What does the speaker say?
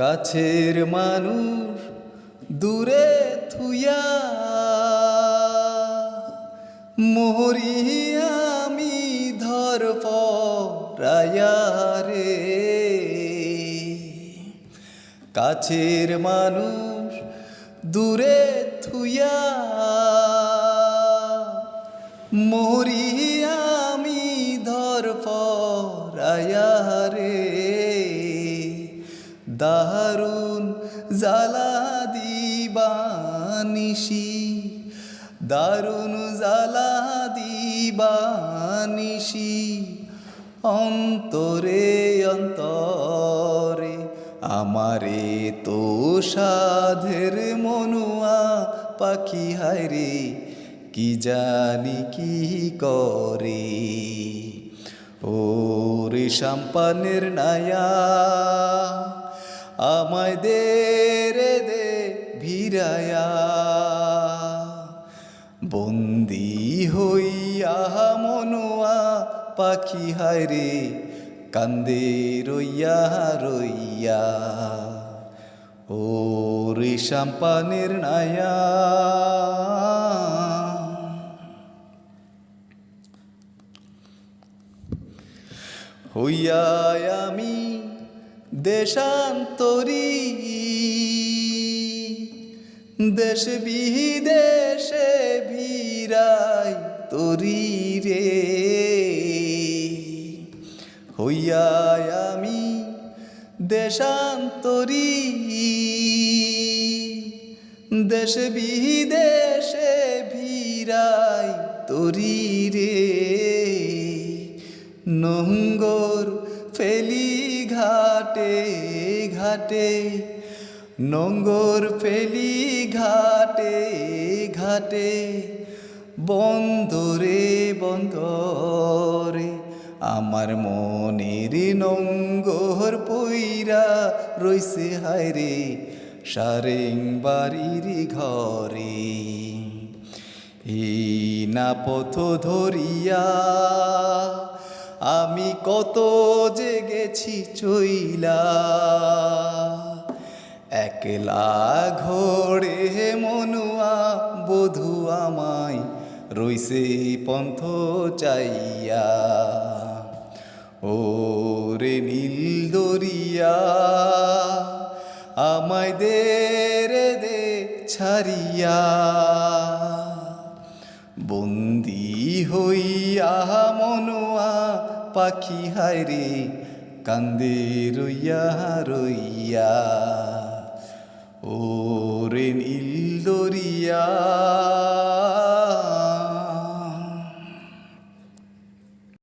কাছের মানুষ দূরে থুইয়া মরি আমি ধরপরায়া রে। কাছের মানুষ দূরে থুইয়া মরি আমি ধরপরায়া রে। দারুণ জ্বালা দিবানিশি, দারুণ জ্বালা দিবানিশি, অন্তরে অন্তরে আমারে তো সাধের মনুয়া পাখি হায়রে কি জানি কি করে। ওরে সাম্পানের নায়া আমায় দে রে দে ভিড়ায়া, বন্দি হইয়া মনুয়া পাখি হায়রে কান্দে রইয়া রইয়া। ওরে সাম্পানের নায়া হইয়া আমি দেশান্তরী, দেশ বিদেশে ভিড়াই তরি রে। হইয়া আমি দেশান্তরী, দেশ বিদেশে ভিড়াই তরি রে। নোঙ্গর ফেলি ঘাটে ঘাটে, নোঙ্গর ফেলি ঘাটে ঘাটে, বন্দরে বন্দরে আমার মনের নোঙ্গর পইরা রইছে হায়রে সারেং বাড়ির ঘরে। এই না পথ ধরিয়া আমি কত যে গেছি চইলা, একলা ঘোড়ে মনুয়া বধু আমায় রইছে পন্থ চাইয়া। ওরে নীল দরিয়া আমায় দে রে দে ছাড়িয়া, বন্দি হইয়া মনুয়া পাখি হায়রে কান্দে রইয়া রইয়া। ওরে নীল দরিয়া